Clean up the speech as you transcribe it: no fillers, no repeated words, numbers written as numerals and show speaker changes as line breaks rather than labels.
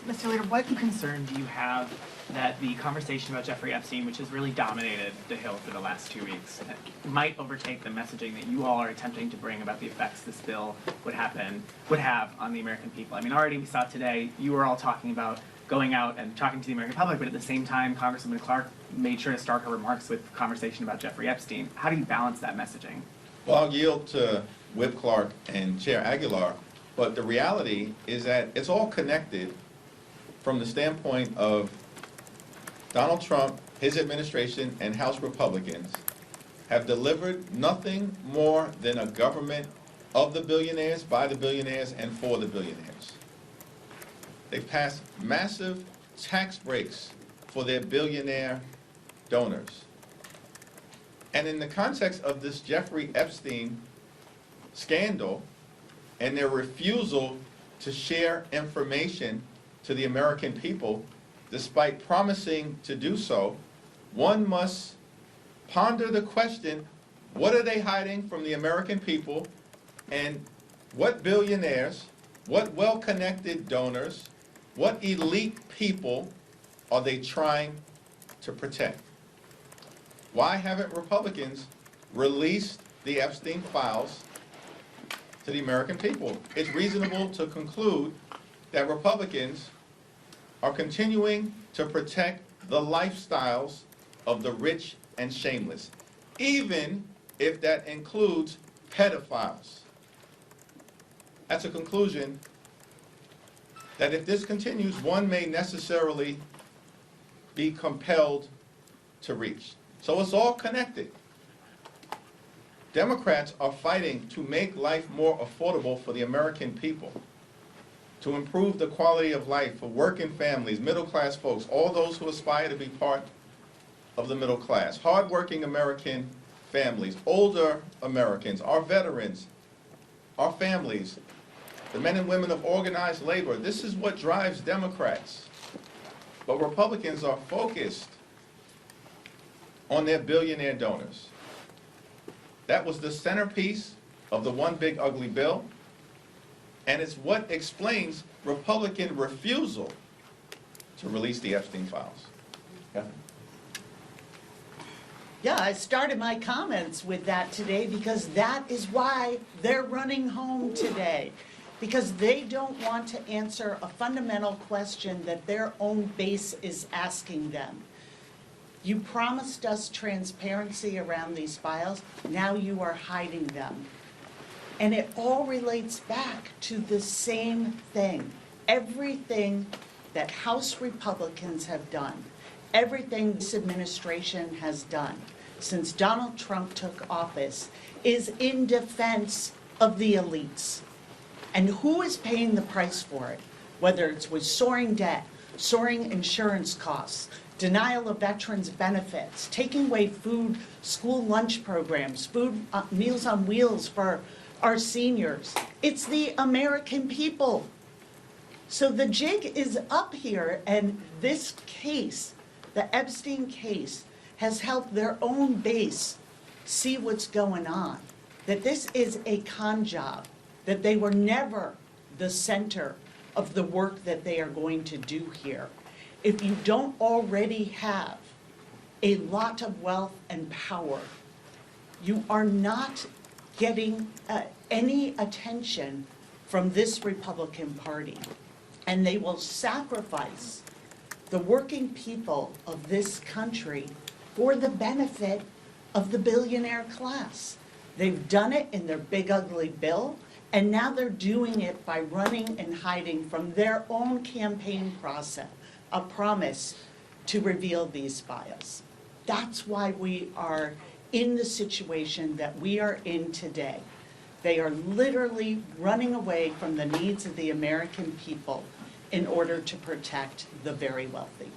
Mr. Leader, what concern do you have that the conversation about Jeffrey Epstein, which has really dominated the Hill for the last 2 weeks, might overtake the messaging that you all are attempting to bring about the effects this bill would have on the American people? I mean, already we saw today, you were all talking about going out and talking to the American public, but at the same time, Congresswoman Clark made sure to start her remarks with conversation about Jeffrey Epstein. How do you balance that messaging?
Well, I'll yield to Whip Clark and Chair Aguilar, but the reality is that it's all connected from the standpoint of Donald Trump, his administration, and House Republicans have delivered nothing more than a government of the billionaires, by the billionaires, and for the billionaires. They've passed massive tax breaks for their billionaire donors. And in the context of this Jeffrey Epstein scandal and their refusal to share information to the American people, despite promising to do so, one must ponder the question, what are they hiding from the American people, and what billionaires, what well-connected donors, what elite people are they trying to protect? Why haven't Republicans released the Epstein files to the American people? It's reasonable to conclude that Republicans are continuing to protect the lifestyles of the rich and shameless, even if that includes pedophiles. That's a conclusion that if this continues, one may necessarily be compelled to reach. So it's all connected. Democrats are fighting to make life more affordable for the American people, to improve the quality of life for working families, middle-class folks, all those who aspire to be part of the middle class, hardworking American families, older Americans, our veterans, our families, the men and women of organized labor. This is what drives Democrats. But Republicans are focused on their billionaire donors. That was the centerpiece of the one big ugly bill, and it's what explains Republican refusal to release the Epstein files. Yeah.
Yeah, I started my comments with that today because that is why they're running home today. Because they don't want to answer a fundamental question that their own base is asking them. You promised us transparency around these files, now you are hiding them. And it all relates back to the same thing. Everything that House Republicans have done, everything this administration has done since Donald Trump took office is in defense of the elites. And who is paying the price for it? Whether it's with soaring debt, soaring insurance costs, denial of veterans' benefits, taking away food, school lunch programs, food, Meals on Wheels for our seniors. It's the American people. So the jig is up here, and this case, the Epstein case, has helped their own base see what's going on. That this is a con job, that they were never the center of the work that they are going to do here. If you don't already have a lot of wealth and power, you are not getting any attention from this Republican Party. And they will sacrifice the working people of this country for the benefit of the billionaire class. They've done it in their big ugly bill, and now they're doing it by running and hiding from their own campaign process, a promise to reveal these files. That's why we are in the situation that we are in today. They are literally running away from the needs of the American people in order to protect the very wealthy.